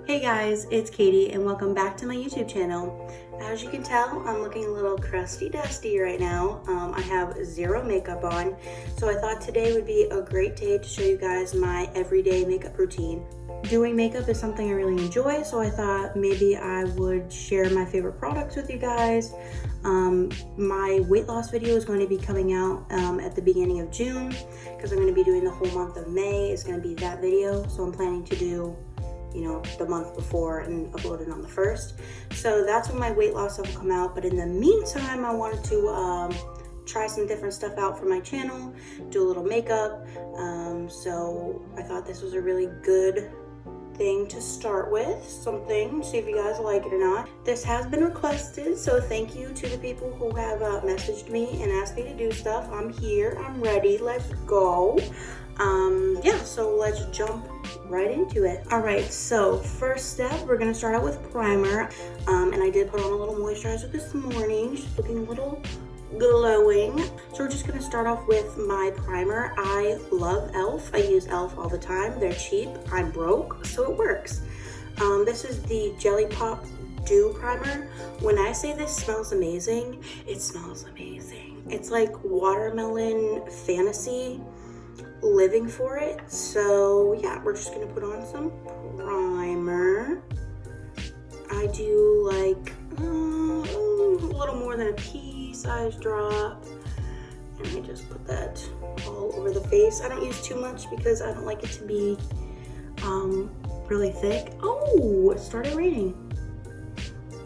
Hey guys, it's Katie and welcome back to my YouTube channel. As you can tell, I'm looking a little crusty dusty right now. I have zero makeup on, so I thought today would be a great day to show you guys my everyday makeup routine. Doing makeup is something I really enjoy, so I thought maybe I would share my favorite products with you guys. My weight loss video is going to be coming out at the beginning of June because I'm going to be doing the whole month of May. It's going to be that video, so I'm planning to do the month before and upload it on the 1st. So that's when my weight loss will come out. But in the meantime, I wanted to try some different stuff out for my channel, do a little makeup. So I thought this was a really good thing to start with, something, see if you guys like it or not. This has been requested, so thank you to the people who have messaged me and asked me to do stuff. I'm here, I'm ready, let's go. Yeah, so let's jump right into it. All right, so first step, we're gonna start out with primer. And I did put on a little moisturizer this morning. She's looking a little glowing. So we're just gonna start off with my primer. I love e.l.f. I use e.l.f. all the time. They're cheap, I'm broke, so it works. This is the Jelly Pop Dew Primer. When I say this smells amazing, it smells amazing. It's like watermelon fantasy living for it. So yeah, we're just gonna put on some primer. I do like a little more than a pea size drop, and I just put that all over the face. I don't use too much because I don't like it to be really thick. Oh, it started raining.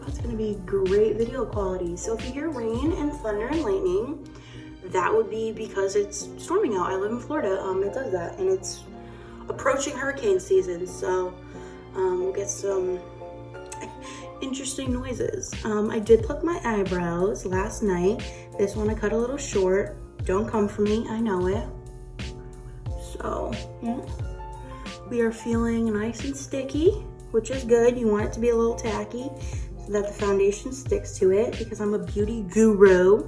That's gonna be great video quality. So if you hear rain and thunder and lightning, that would be because it's storming out. I live in Florida. It does that, and it's approaching hurricane season, so we'll get some interesting noises. I did pluck my eyebrows last night. This one I cut a little short. Don't come for me, I know it. So yeah, we are feeling nice and sticky, which is good. You want it to be a little tacky so that the foundation sticks to it, because I'm a beauty guru.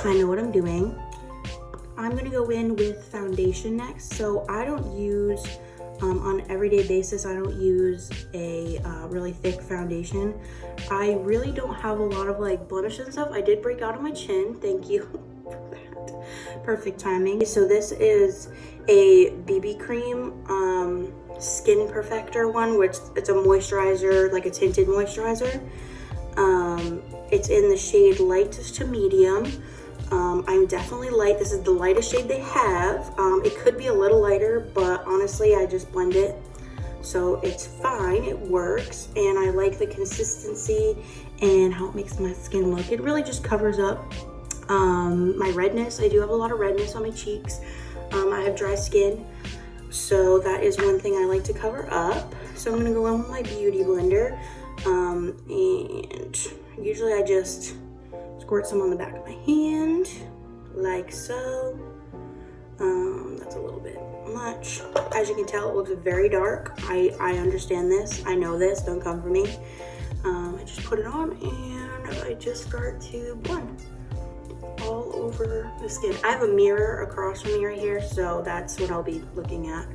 I know what I'm doing. I'm gonna go in with foundation next. So I don't use, on an everyday basis, I don't use a really thick foundation. I really don't have a lot of like blemishes and stuff. I did break out on my chin, thank you for that. Perfect timing. So this is a BB cream, Skin Perfector one, which it's a moisturizer, like a tinted moisturizer. It's in the shade light to medium. I'm definitely light. This is the lightest shade they have. It could be a little lighter, but honestly, I just blend it. So it's fine, it works. And I like the consistency and how it makes my skin look. It really just covers up my redness. I do have a lot of redness on my cheeks. I have dry skin, so that is one thing I like to cover up. So I'm gonna go in with my beauty blender. And usually I just squirt some on the back of my hand, like so. That's a little bit much. As you can tell, it looks very dark. I understand this, I know this, don't come for me. I just put it on and I just start to blend all over the skin. I have a mirror across from me right here, so that's what I'll be looking at.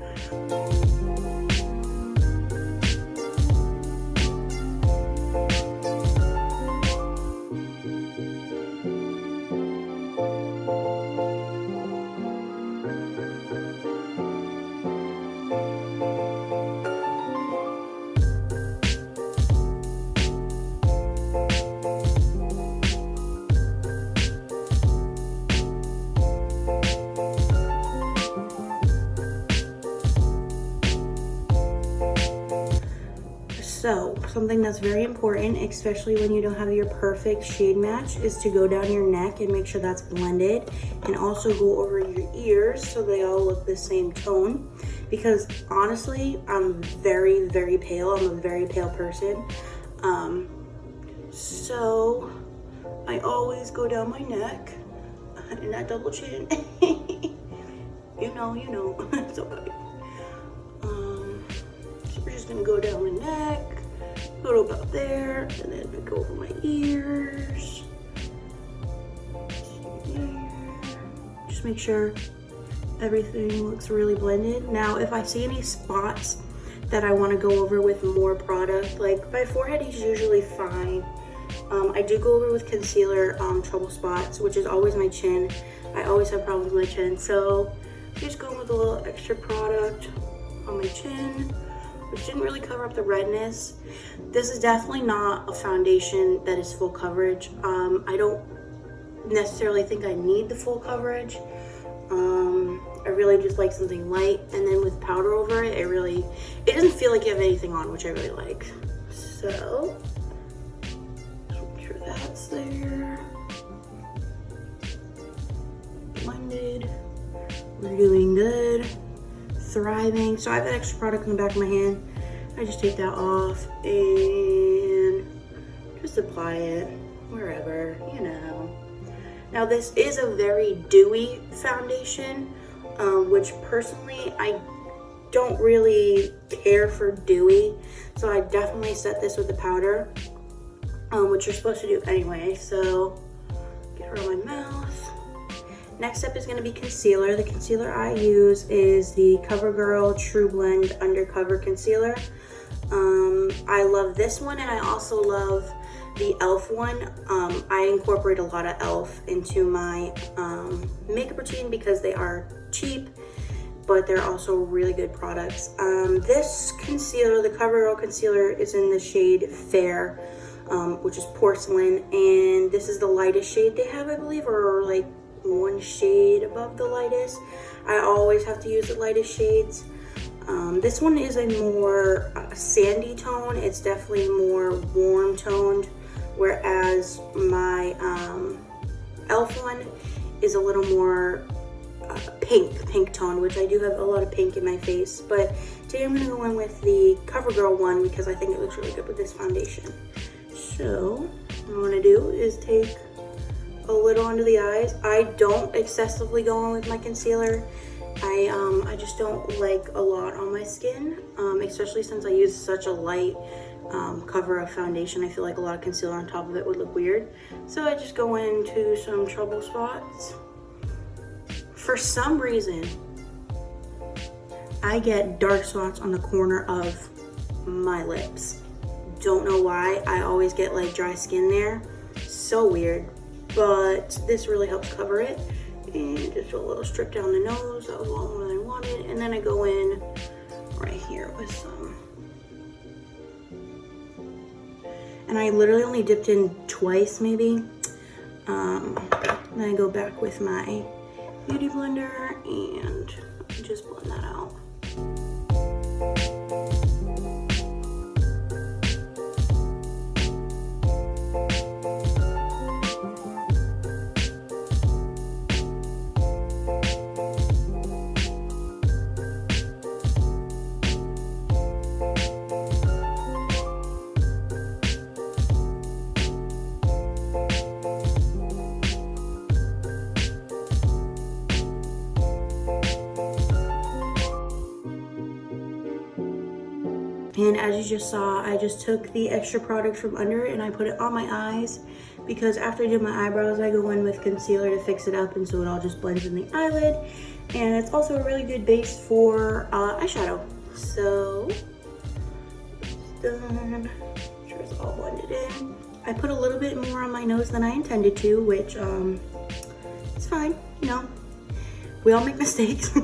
So something that's very important, especially when you don't have your perfect shade match, is to go down your neck and make sure that's blended, and also go over your ears so they all look the same tone. Because honestly, I'm very, very pale. I'm a very pale person. So I always go down my neck and that double chin. you know, it's okay. So we're just gonna go down my neck, go about there, and then go over my ears. Just make sure everything looks really blended. Now, if I see any spots that I want to go over with more product. Like my forehead is usually fine. I do go over with concealer trouble spots, which is always my chin. I always have problems with my chin, so just going with a little extra product on my chin, which didn't really cover up the redness. This is definitely not a foundation that is full coverage. I don't necessarily think I need the full coverage. I really just like something light, and then with powder over it, it doesn't feel like you have anything on, which I really like. So make sure that's there. Blended. We're doing good. Thriving. So I have that extra product in the back of my hand. I just take that off and just apply it wherever, you know. Now this is a very dewy foundation, which personally I don't really care for dewy. So I definitely set this with the powder, which you're supposed to do anyway. So get it on my mouth. Next up is going to be concealer. The concealer I use is the CoverGirl True Blend Undercover Concealer. I love this one, and I also love the e.l.f. one. I incorporate a lot of e.l.f. into my makeup routine because they are cheap, but they're also really good products. This concealer, the CoverGirl concealer, is in the shade Fair, which is porcelain, and this is the lightest shade they have, I believe, or like one shade above the lightest. I always have to use the lightest shades. This one is a more sandy tone. It's definitely more warm toned, whereas my e.l.f. one is a little more pink tone, which I do have a lot of pink in my face. But today I'm going to go in with the CoverGirl one because I think it looks really good with this foundation. So what I'm going to do is take a little under the eyes. I don't excessively go in with my concealer. I just don't like a lot on my skin, especially since I use such a light cover of foundation. I feel like a lot of concealer on top of it would look weird. So I just go into some trouble spots. For some reason, I get dark spots on the corner of my lips. Don't know why. I always get like dry skin there. So weird. But this really helps cover it. And just a little strip down the nose. That was all that I wanted. And then I go in right here with some. And I literally only dipped in twice maybe. Then I go back with my beauty blender and just blend that out. And as you just saw, I just took the extra product from under and I put it on my eyes because after I do my eyebrows, I go in with concealer to fix it up, and so it all just blends in the eyelid. And it's also a really good base for eyeshadow. So, done. Sure it's all blended in. I put a little bit more on my nose than I intended to, which it's fine, you know. We all make mistakes.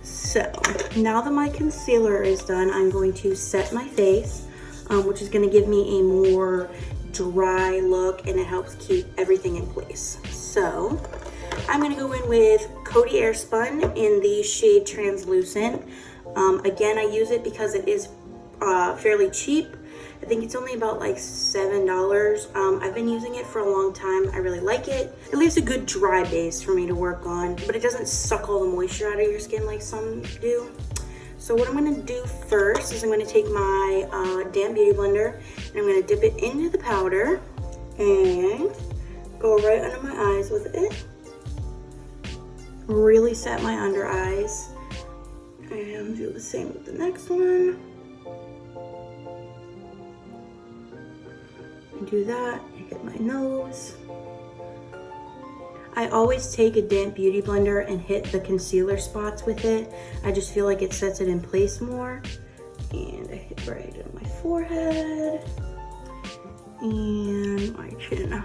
So now that my concealer is done, I'm going to set my face, which is going to give me a more dry look, and it helps keep everything in place. So I'm going to go in with Coty Airspun in the shade Translucent. Again, I use it because it is fairly cheap. I think it's only about like $7. I've been using it for a long time. I really like it. It leaves a good dry base for me to work on, but it doesn't suck all the moisture out of your skin like some do. So what I'm gonna do first is I'm gonna take my damp beauty blender and I'm gonna dip it into the powder and go right under my eyes with it. Really set my under eyes and do the same with the next one. Do that and hit my nose. I always take a damp beauty blender and hit the concealer spots with it. I just feel like it sets it in place more. right in my forehead and my chin.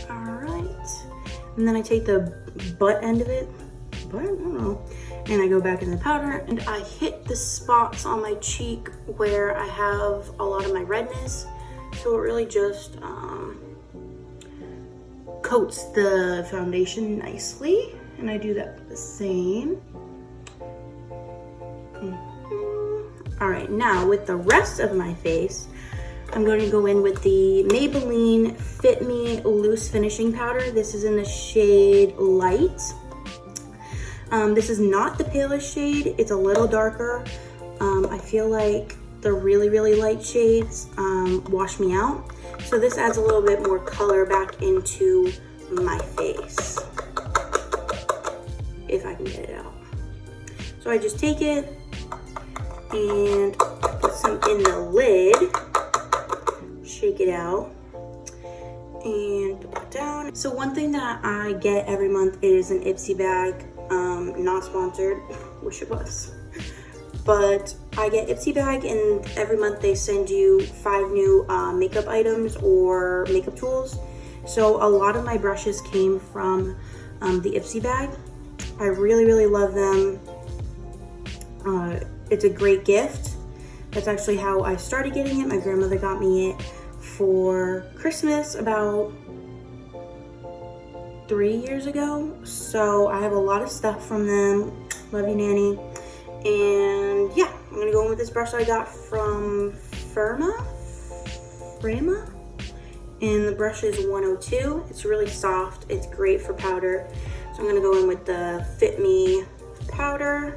Alright, and then I take the butt end of it, I don't know, and I go back in the powder and I hit the spots on my cheek where I have a lot of my redness, so it really just coats the foundation nicely, and I do that with the same. All right, now with the rest of my face, I'm going to go in with the Maybelline Fit Me Loose Finishing Powder. This is in the shade Light. This is not the palest shade, it's a little darker. I feel like the really, really light shades wash me out. So this adds a little bit more color back into my face, if I can get it out. So I just take it and put some in the lid, shake it out, and put it down. So one thing that I get every month is an Ipsy bag. Not sponsored, wish it was. But I get Ipsy bag, and every month they send you 5 new makeup items or makeup tools. So a lot of my brushes came from the Ipsy bag. I really, really love them. It's a great gift. That's actually how I started getting it. My grandmother got me it for Christmas about 3 years ago. So I have a lot of stuff from them. Love you, Nanny. And yeah, I'm gonna go in with this brush I got from Frama, and the brush is 102. It's really soft, it's great for powder. So I'm gonna go in with the Fit Me powder,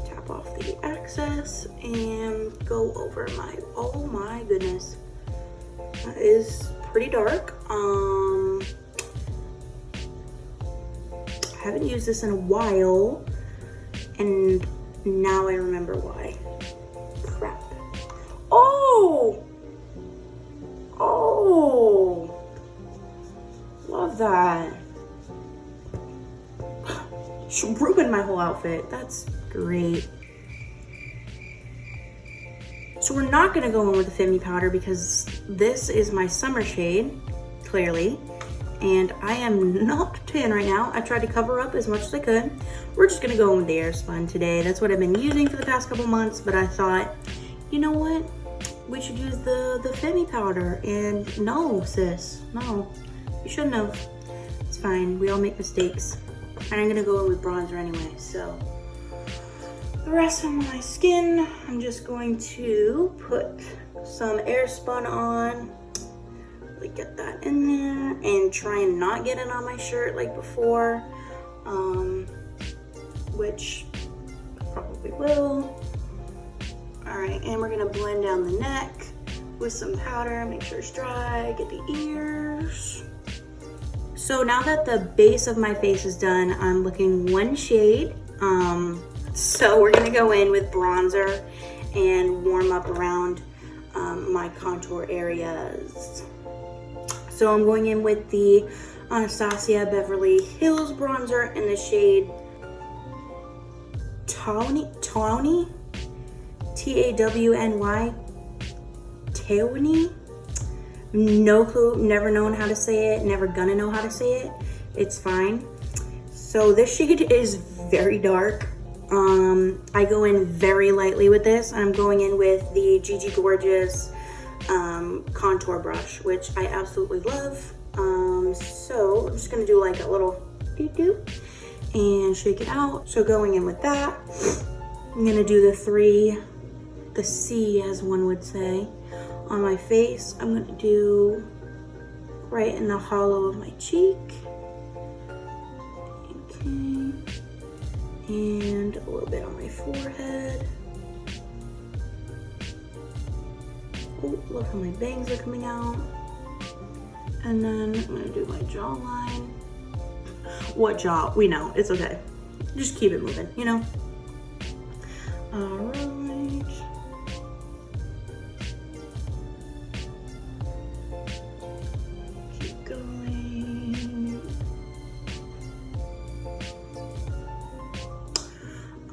tap off the excess, and go over my, oh my goodness, that is pretty dark. I haven't used this in a while, and now I remember why. Crap. Oh! Oh! Love that. She ruined my whole outfit. That's great. So we're not gonna go in with the Fit Me powder because this is my summer shade, clearly. And I am not tan right now. I tried to cover up as much as I could. We're just gonna go in with the Airspun today. That's what I've been using for the past couple months, but I thought, you know what? We should use the Fit Me powder. And no, sis, no, you shouldn't have. It's fine, we all make mistakes. And I'm gonna go in with bronzer anyway, so. The rest of my skin, I'm just going to put some Airspun on. Get that in there and try and not get it on my shirt like before, which probably will. All right, and we're gonna blend down the neck with some powder, make sure it's dry, get the ears. So now that the base of my face is done, I'm looking one shade. So we're gonna go in with bronzer and warm up around my contour areas. So I'm going in with the Anastasia Beverly Hills bronzer in the shade Tawny, T-A-W-N-Y, Tawny. No clue, never known how to say it, never gonna know how to say it. It's fine. So this shade is very dark. I go in very lightly with this. I'm going in with the Gigi Gorgeous contour brush, which I absolutely love. So I'm just gonna do like a little doo-doo and shake it out. So going in with that, I'm gonna do the C, as one would say, on my face. I'm gonna do right in the hollow of my cheek. Okay. And a little bit on my forehead. Oh, look how my bangs are coming out. And then I'm gonna do my jawline. What jaw? We know, it's okay. Just keep it moving, you know? All right. Keep going.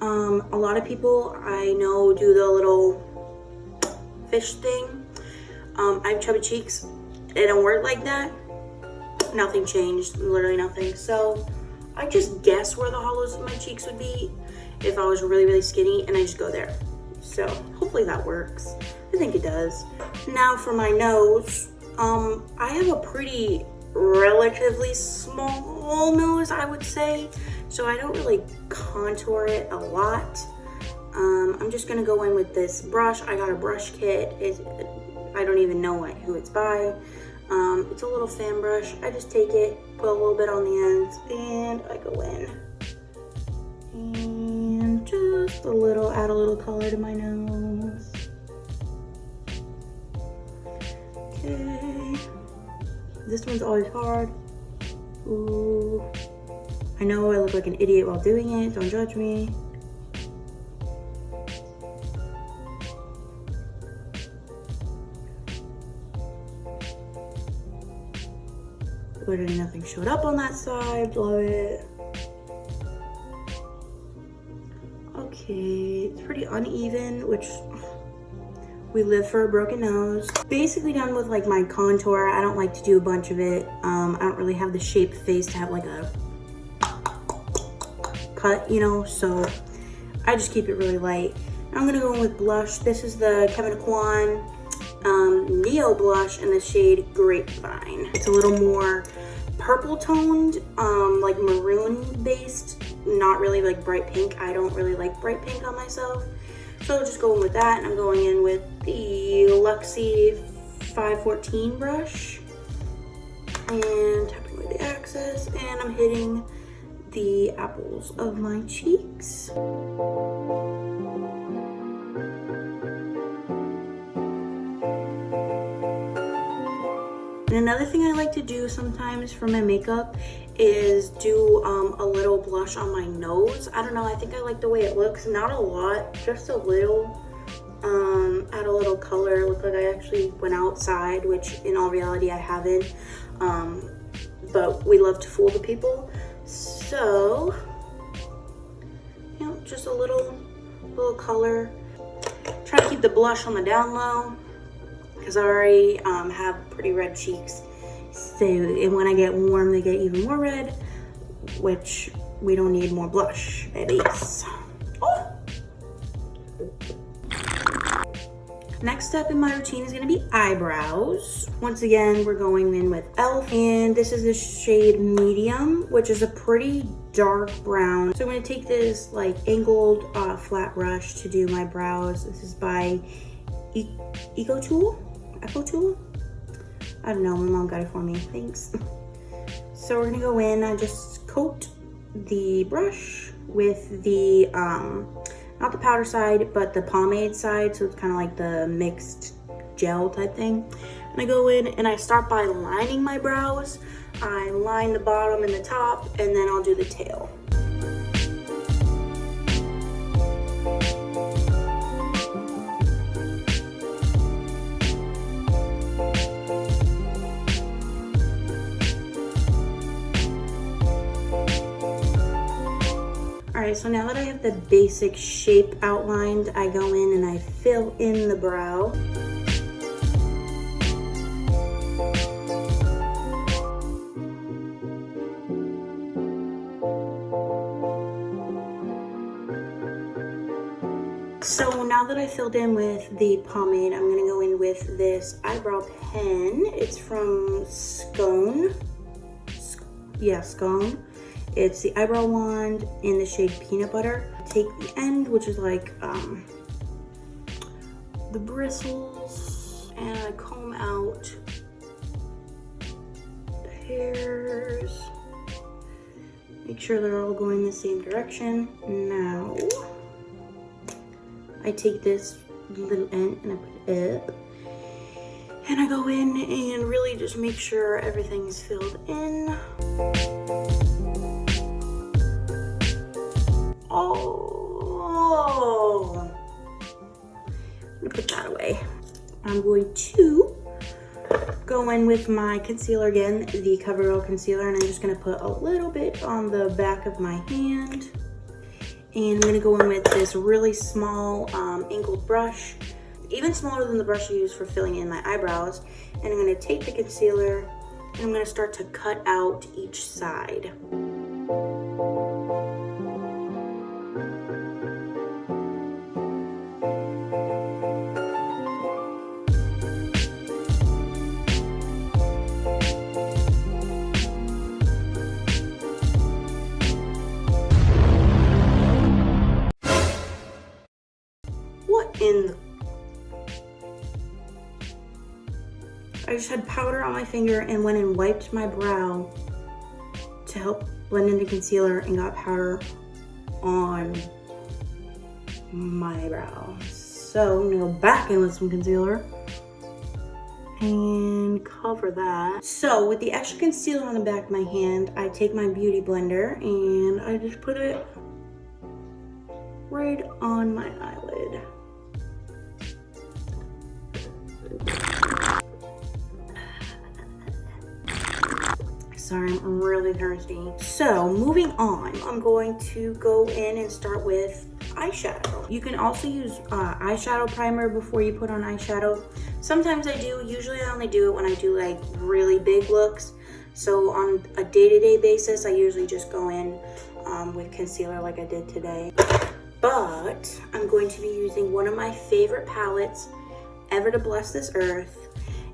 A lot of people I know do the little fish thing. I have chubby cheeks. It don't work like that. Nothing changed, literally nothing. So I just guess where the hollows of my cheeks would be if I was really, really skinny, and I just go there. So hopefully that works. I think it does. Now for my nose, I have a pretty relatively small nose, I would say. So I don't really contour it a lot. I'm just gonna go in with this brush. I got a brush kit. I don't even know who it's by. It's a little fan brush. I just take it, put a little bit on the ends, and I go in. And just a little, add a little color to my nose. Okay. This one's always hard. Ooh. I know I look like an idiot while doing it. Don't judge me. Literally nothing showed up on that side. Love it. Okay, it's pretty uneven, which we live for a broken nose. Basically done with like my contour. I don't like to do a bunch of it. I don't really have the shaped face to have like a cut, you know, so I just keep it really light. I'm gonna go in with blush. This is the Kevyn Aucoin Neo blush in the shade Grapevine. It's a little more purple toned, like maroon based, not really like bright pink. I don't really like bright pink on myself, so I'll just go in with that. And I'm going in with the Luxie 514 brush and tapping with the axis, and I'm hitting the apples of my cheeks. And another thing I like to do sometimes for my makeup is do a little blush on my nose. I don't know, I think I like the way it looks. Not a lot, just a little. Add a little color. Look like I actually went outside, which in all reality I haven't. But we love to fool the people. So, you know, just a little color. Try to keep the blush on the down low, because I already have pretty red cheeks. So, and when I get warm, they get even more red, which we don't need more blush, babies. Oh. Next step in my routine is gonna be eyebrows. Once again, we're going in with e.l.f. and this is the shade Medium, which is a pretty dark brown. So I'm gonna take this like angled flat brush to do my brows. This is by Eco Tool? I don't know, my mom got it for me, thanks. So we're gonna go in, I just coat the brush with the, not the powder side, but the pomade side, so it's kind of like the mixed gel type thing. And I go in and I start by lining my brows. I line the bottom and the top, and then I'll do the tail. Alright, so now that I have the basic shape outlined, I go in and I fill in the brow. So now that I filled in with the pomade, I'm gonna go in with this eyebrow pen. It's from Skone. Yeah, Skone. It's the eyebrow wand in the shade Peanut Butter. Take the end, which is like the bristles, and I comb out the hairs. Make sure they're all going the same direction. Now, I take this little end and I put it up. And I go in and really just make sure everything's filled in. Oh, I'm gonna put that away. I'm going to go in with my concealer again, the CoverGirl concealer, and I'm just gonna put a little bit on the back of my hand. And I'm gonna go in with this really small angled brush, even smaller than the brush I use for filling in my eyebrows. And I'm gonna take the concealer and I'm gonna start to cut out each side. What in the... I just had powder on my finger and went and wiped my brow to help blend in the concealer and got powder on my brow. So I'm gonna go back in with some concealer and cover that. So with the extra concealer on the back of my hand, I take my beauty blender and I just put it right on my eyelid. Sorry, I'm really thirsty. So moving on, I'm going to go in and start with eyeshadow. You can also use eyeshadow primer before you put on eyeshadow. Sometimes I do. Usually I only do it when I do like really big looks. So on a day-to-day basis, I usually just go in with concealer like I did today. But I'm going to be using one of my favorite palettes ever to bless this earth.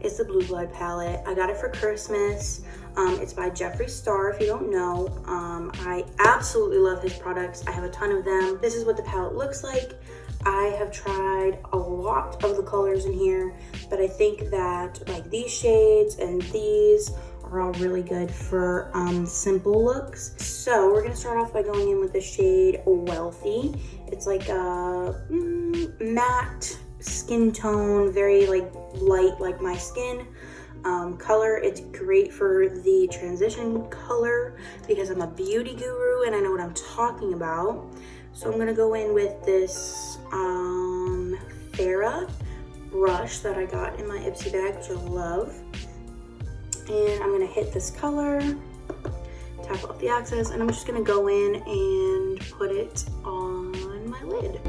It's the Blue Blood palette. I got it for Christmas. It's by Jeffree Star, if you don't know. I absolutely love his products. I have a ton of them. This is what the palette looks like. I have tried a lot of the colors in here, but I think that like these shades and these are all really good for simple looks. So we're gonna start off by going in with the shade Wealthy. It's like a matte skin tone, very like light like my skin color. It's great for the transition color because I'm a beauty guru and I know what I'm talking about. So I'm gonna go in with this Farrah brush that I got in my Ipsy bag, which I love. And I'm gonna hit this color, tap off the excess, and I'm just gonna go in and put it on my lid.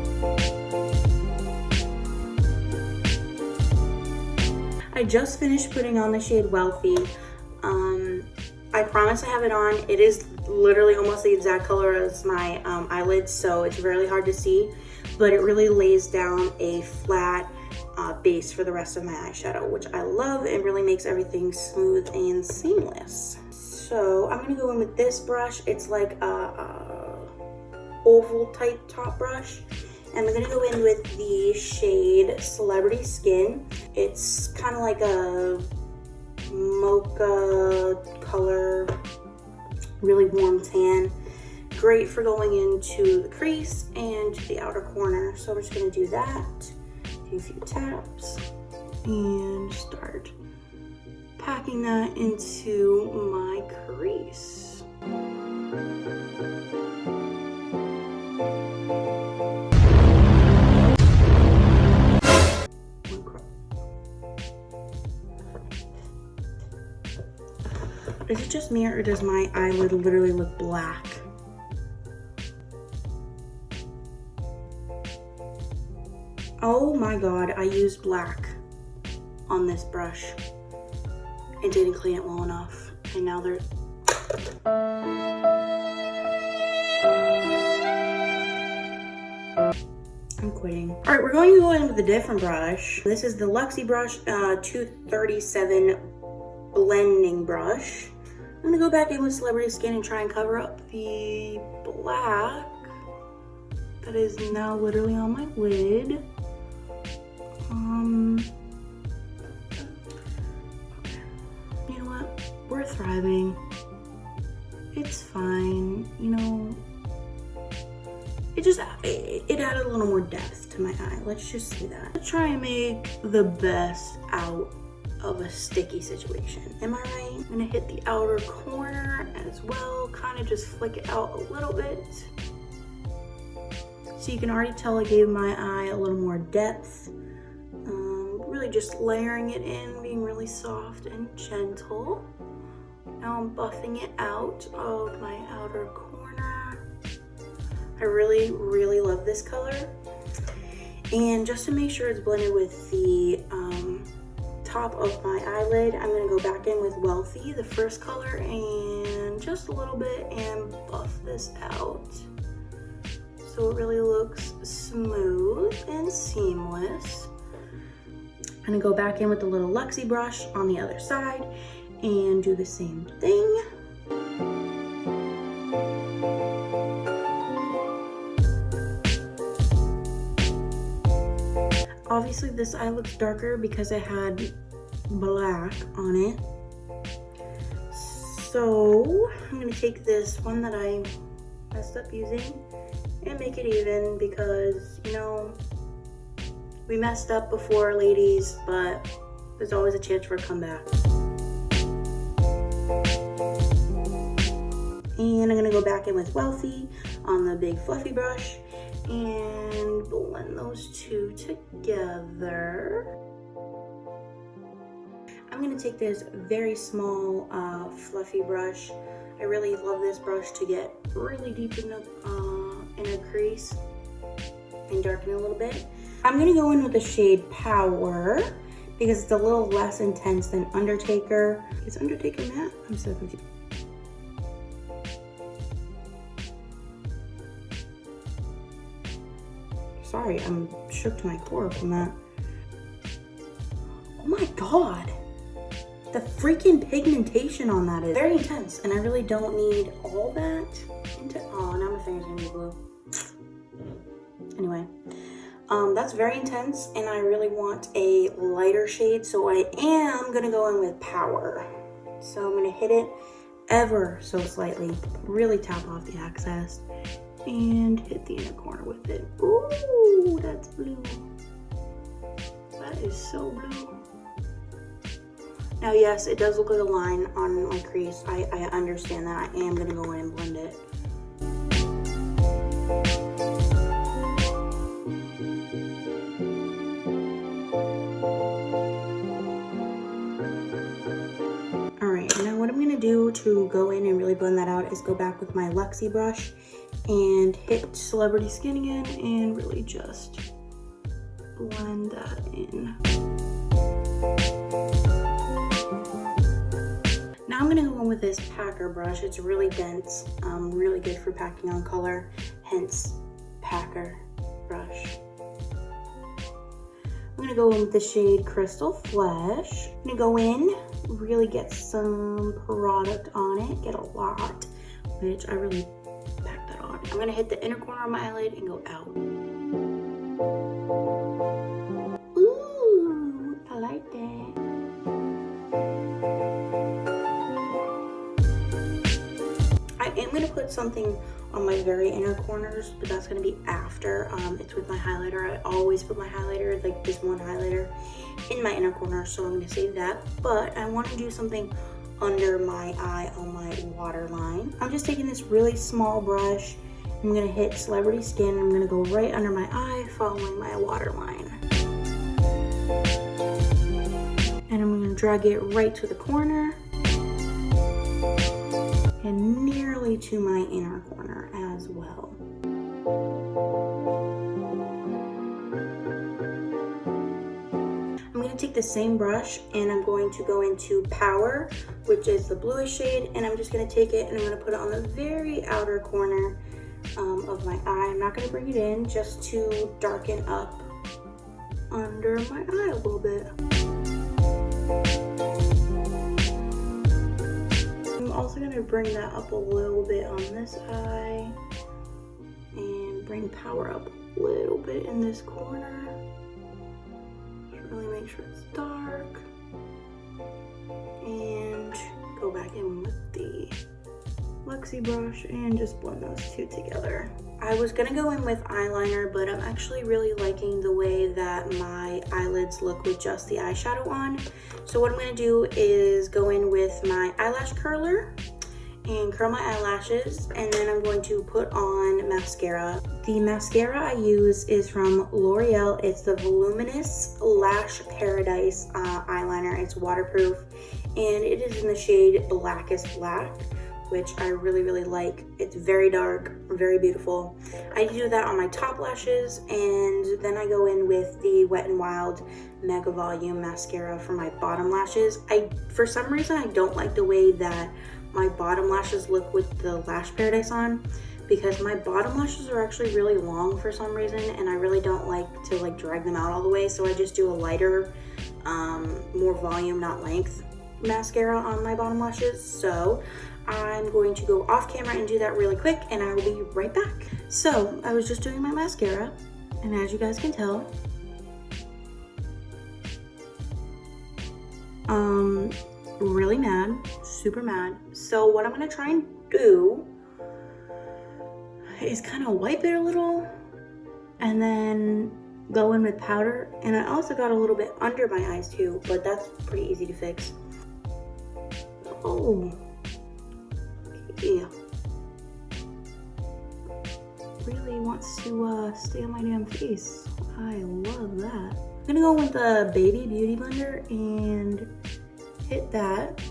I just finished putting on the shade Wealthy. I promise I have it on. It is literally almost the exact color as my eyelids, so it's really hard to see, but it really lays down a flat base for the rest of my eyeshadow, which I love. It really makes everything smooth and seamless. So I'm gonna go in with this brush. It's like a oval type top brush. And I'm gonna go in with the shade Celebrity Skin. It's kind of like a mocha color, really warm tan. Great for going into the crease and to the outer corner. So I'm just gonna do that, do a few taps, and start packing that into my crease. Is it just me or does my eyelid literally look black? Oh my god, I used black on this brush and didn't clean it well enough. And now they're... I'm quitting. All right, we're going to go in with a different brush. This is the Luxie brush 237 blending brush. I'm gonna go back in with Celebrity Skin and try and cover up the black that is now literally on my lid. You know what? We're thriving. It's fine. You know, it added a little more depth to my eye. Let's just see that. Let's try and make the best out of a sticky situation. Am I right? I'm gonna hit the outer corner as well, kind of just flick it out a little bit. So you can already tell I gave my eye a little more depth. Really just layering it in, being really soft and gentle. Now I'm buffing it out of my outer corner. I really, really love this color. And just to make sure it's blended with the top of my eyelid, I'm gonna go back in with Wealthy, the first color, and just a little bit and buff this out. So it really looks smooth and seamless. I'm gonna go back in with the little Luxie brush on the other side and do the same thing. Obviously this eye looks darker because it had black on it. So I'm gonna take this one that I messed up using and make it even, because, you know, we messed up before, ladies, but there's always a chance for a comeback. And I'm gonna go back in with Wealthy on the big fluffy brush and blend those two together. I'm gonna take this very small fluffy brush. I really love this brush to get really deep in a crease and darken a little bit. I'm gonna go in with the shade Power because it's a little less intense than Undertaker. Is Undertaker matte? I'm so confused. Sorry, I'm shook to my core from that. Oh my god! The freaking pigmentation on that is very intense, and I really don't need all that. Oh, now my finger's gonna be blue. Anyway, that's very intense, and I really want a lighter shade, so I am gonna go in with Power. So I'm gonna hit it ever so slightly, really tap off the excess, and hit the inner corner with it. Ooh, that's blue. That is so blue. Now, yes, it does look like a line on my crease. I understand that. I am gonna go in and blend it. All right, now what I'm gonna do to go in and really blend that out is go back with my Luxie brush and hit Celebrity Skin again and really just blend that in. Now I'm gonna go in with this Packer brush. It's really dense, really good for packing on color, hence Packer brush. I'm gonna go in with the shade Crystal Flesh. I'm gonna go in, really get some product on it, get a lot, which I really pack that on. I'm gonna hit the inner corner of my eyelid and go out. Ooh, I like that. I am gonna put something on my very inner corners, but that's gonna be after. It's with my highlighter. I always put my highlighter, like this one highlighter, in my inner corner, so I'm gonna save that. But I wanna do something under my eye on my waterline. I'm just taking this really small brush. I'm gonna hit Celebrity Skin. I'm gonna go right under my eye, following my waterline. And I'm gonna drag it right to the corner and nearly to my inner corner as well. I'm going to take the same brush and I'm going to go into Power, which is the bluish shade, and I'm just going to take it and I'm going to put it on the very outer corner of my eye. I'm not going to bring it in, just to darken up under my eye a little bit. I'm also going to bring that up a little bit on this eye and bring Power up a little bit in this corner. Just really make sure it's dark. And go back in with the Luxie brush and just blend those two together. I was gonna go in with eyeliner, but I'm actually really liking the way that my eyelids look with just the eyeshadow on. So what I'm gonna do is go in with my eyelash curler and curl my eyelashes, and then I'm going to put on mascara. The mascara I use is from L'Oreal. It's the Voluminous Lash Paradise eyeliner. It's waterproof and it is in the shade Blackest Black. which I really, really like. It's very dark, very beautiful. I do that on my top lashes, and then I go in with the Wet n Wild Mega Volume Mascara for my bottom lashes. For some reason, I don't like the way that my bottom lashes look with the Lash Paradise on, because my bottom lashes are actually really long for some reason, and I really don't like to like drag them out all the way, so I just do a lighter, more volume, not length mascara on my bottom lashes. So I'm going to go off camera and do that really quick, and I will be right back. So I was just doing my mascara, and as you guys can tell, really mad, super mad. So what I'm gonna try and do is kind of wipe it a little and then go in with powder. And I also got a little bit under my eyes too, but that's pretty easy to fix. Oh, yeah. Really wants to stay on my damn face. I love that. I'm gonna go with the Baby Beauty Blender and hit that.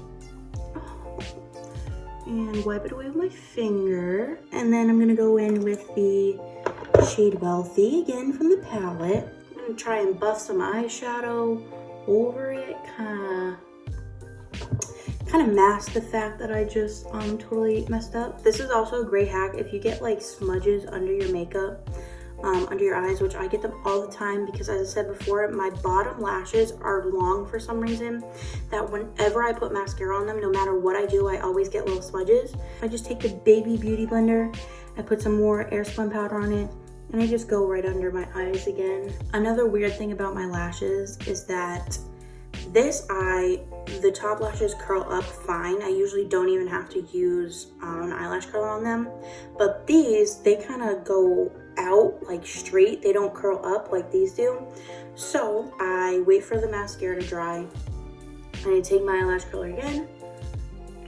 And wipe it away with my finger. And then I'm gonna go in with the shade Wealthy again from the palette. I'm gonna try and buff some eyeshadow over it, kind of mask the fact that I just totally messed up. This is also a great hack if you get like smudges under your makeup, under your eyes, which I get them all the time because, as I said before, my bottom lashes are long for some reason, that whenever I put mascara on them, no matter what I do, I always get little smudges. I just take the Baby Beauty Blender, I put some more Airspun powder on it, and I just go right under my eyes again. Another weird thing about my lashes is that this eye, the top lashes curl up fine. I usually don't even have to use an eyelash curler on them, but these, they kind of go out like straight. They don't curl up like these do. So I wait for the mascara to dry, and I take my eyelash curler again,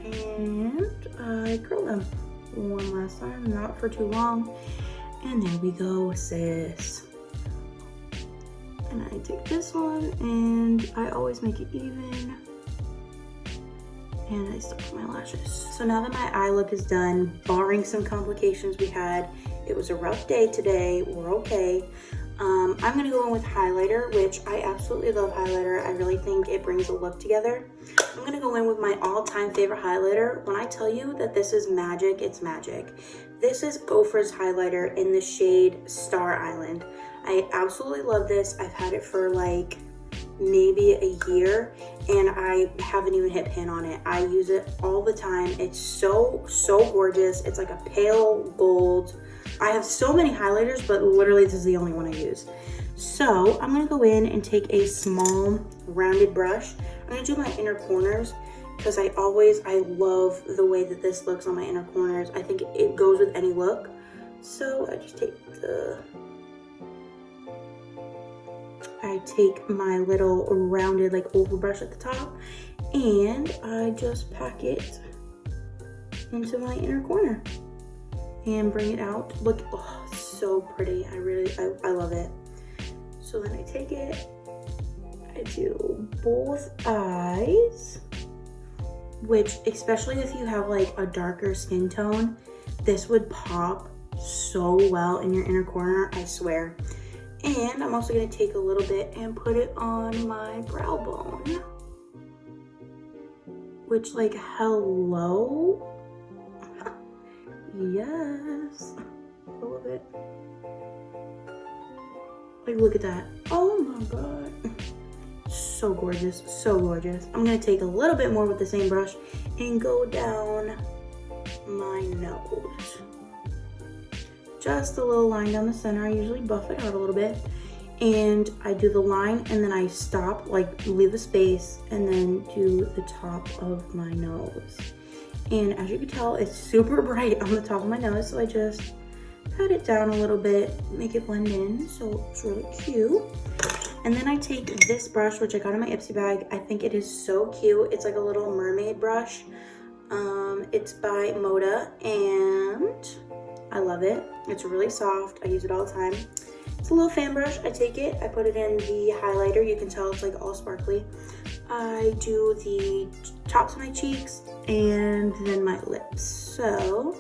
and I curl them one last time, not for too long. And there we go, sis. And I take this one, and I always make it even, and I stuff my lashes. So now that my eye look is done, barring some complications we had, it was a rough day today, we're okay. I'm gonna go in with highlighter, which I absolutely love highlighter. I really think it brings a look together. I'm gonna go in with my all-time favorite highlighter. When I tell you that this is magic, it's magic. This is Gophers highlighter in the shade Star Island. I absolutely love this. I've had it for like maybe a year, and I haven't even hit pan on it. I use it all the time. It's so gorgeous. It's like a pale gold. I have so many highlighters, but literally this is the only one I use. So I'm gonna go in and take a small rounded brush. I'm gonna do my inner corners because I love the way that this looks on my inner corners. I think it goes with any look. So I take my little rounded like oval brush at the top, and I just pack it into my inner corner and bring it out. Look, oh, so pretty. I love it. So then I take it, I do both eyes, which, especially if you have like a darker skin tone, this would pop so well in your inner corner, I swear. And I'm also gonna take a little bit and put it on my brow bone, which, like, hello? Yes, I love it. Like, look at that. Oh my God. So gorgeous, so gorgeous. I'm gonna take a little bit more with the same brush and go down my nose. Just a little line down the center. I usually buff it out a little bit, and I do the line, and then I stop, like leave a space, and then do the top of my nose. And as you can tell, it's super bright on the top of my nose, so I just pat it down a little bit, make it blend in, so it's really cute. And then I take this brush, which I got in my Ipsy bag. I think it is so cute. It's like a little mermaid brush. It's by Moda, and I love it. It's really soft. I use it all the time. It's a little fan brush. I take it, I put it in the highlighter. You can tell it's like all sparkly. I do the tops of my cheeks and then my lips. So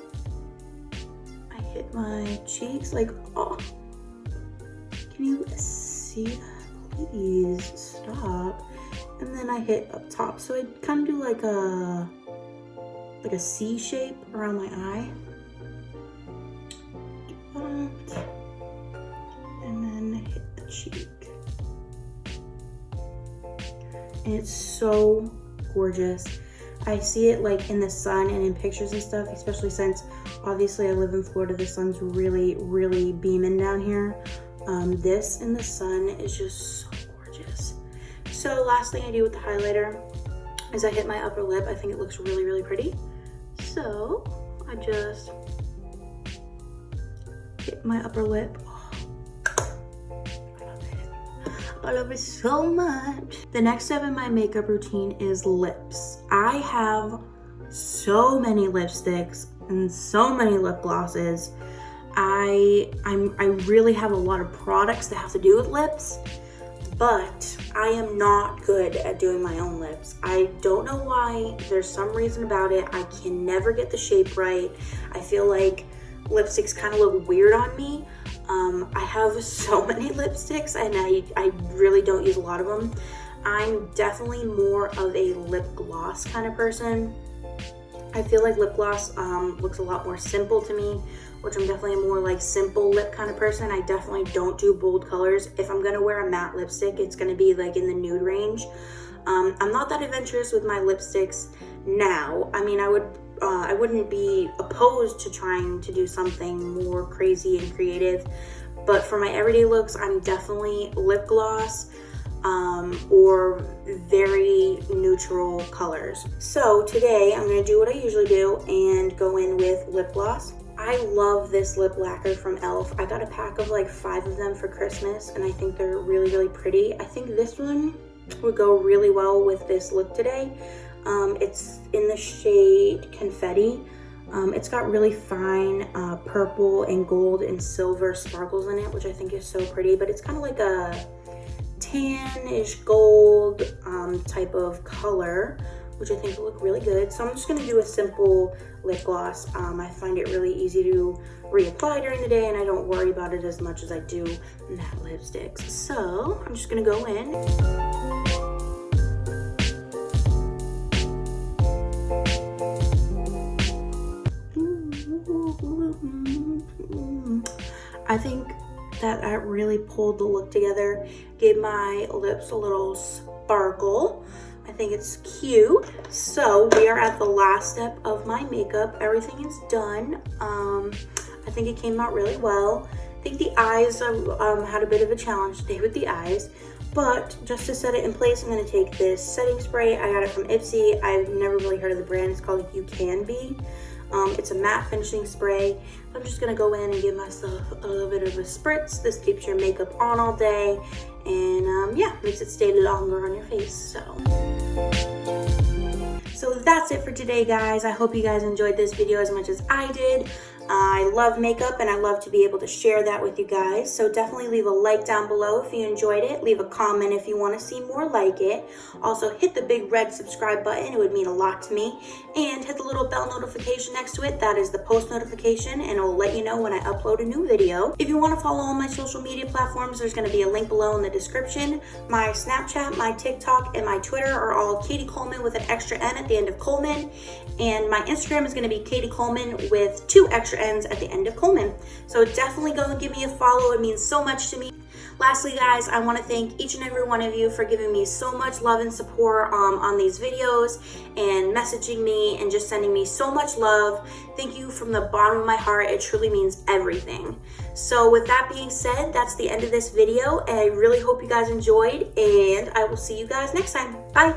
I hit my cheeks like, oh, can you see that? Please stop. And then I hit up top. So I kind of do like a C shape around my eye. And then hit the cheek. And it's so gorgeous. I see it like in the sun and in pictures and stuff, especially since obviously I live in Florida. The sun's really, really beaming down here. This in the sun is just so gorgeous. So last thing I do with the highlighter is I hit my upper lip. I think it looks really, really pretty. So I just hit my upper lip. Oh, I love it so much. The next step in my makeup routine is lips. I have so many lipsticks and so many lip glosses. I really have a lot of products that have to do with lips, but I am not good at doing my own lips. I don't know why. There's some reason about it. I can never get the shape right. I feel like lipsticks kind of look weird on me. I have so many lipsticks and I really don't use a lot of them. I'm definitely more of a lip gloss kind of person. I feel like lip gloss looks a lot more simple to me, which I'm definitely a more like simple lip kind of person. I definitely don't do bold colors. If I'm gonna wear a matte lipstick, it's gonna be like in the nude range. I'm not that adventurous with my lipsticks now. I mean, I wouldn't be opposed to trying to do something more crazy and creative, but for my everyday looks, I'm definitely lip gloss or very neutral colors. So today I'm gonna do what I usually do and go in with lip gloss. I love this lip lacquer from e.l.f. I got a pack of like 5 of them for Christmas and I think they're really, really pretty. I think this one would go really well with this look today. It's in the shade Confetti. It's got really fine purple and gold and silver sparkles in it, which I think is so pretty, but it's kind of like a tan-ish gold type of color, which I think will look really good. So I'm just gonna do a simple lip gloss. I find it really easy to reapply during the day and I don't worry about it as much as I do matte lipsticks. So I'm just gonna go in. I think that really pulled the look together, gave my lips a little sparkle. I think it's cute. So we are at the last step of my makeup. Everything is done. I think it came out really well. I think the eyes had a bit of a challenge today with the eyes, but just to set it in place, I'm gonna take this setting spray. I got it from Ipsy. I've never really heard of the brand. It's called You Can Be. It's a matte finishing spray. I'm just gonna go in and give myself a little bit of a spritz. This keeps your makeup on all day and yeah, makes it stay longer on your face. So that's it for today, guys. I hope you guys enjoyed this video as much as I did. I love makeup and I love to be able to share that with you guys. So definitely leave a like down below if you enjoyed it. Leave a comment if you want to see more like it. Also hit the big red subscribe button. It would mean a lot to me. And hit the little bell notification next to it. That is the post notification and it will let you know when I upload a new video. If you want to follow all my social media platforms, there's going to be a link below in the description. My Snapchat, my TikTok, and my Twitter are all Katie Coleman with an extra N at the end of Coleman. And my Instagram is going to be Katie Coleman with 2 extra N's at the end of Coleman. So definitely go and give me a follow. It means so much to me. Lastly, guys, I want to thank each and every one of you for giving me so much love and support on these videos and messaging me and just sending me so much love. Thank you from the bottom of my heart. It truly means everything. So with that being said, that's the end of this video. I really hope you guys enjoyed and I will see you guys next time. Bye.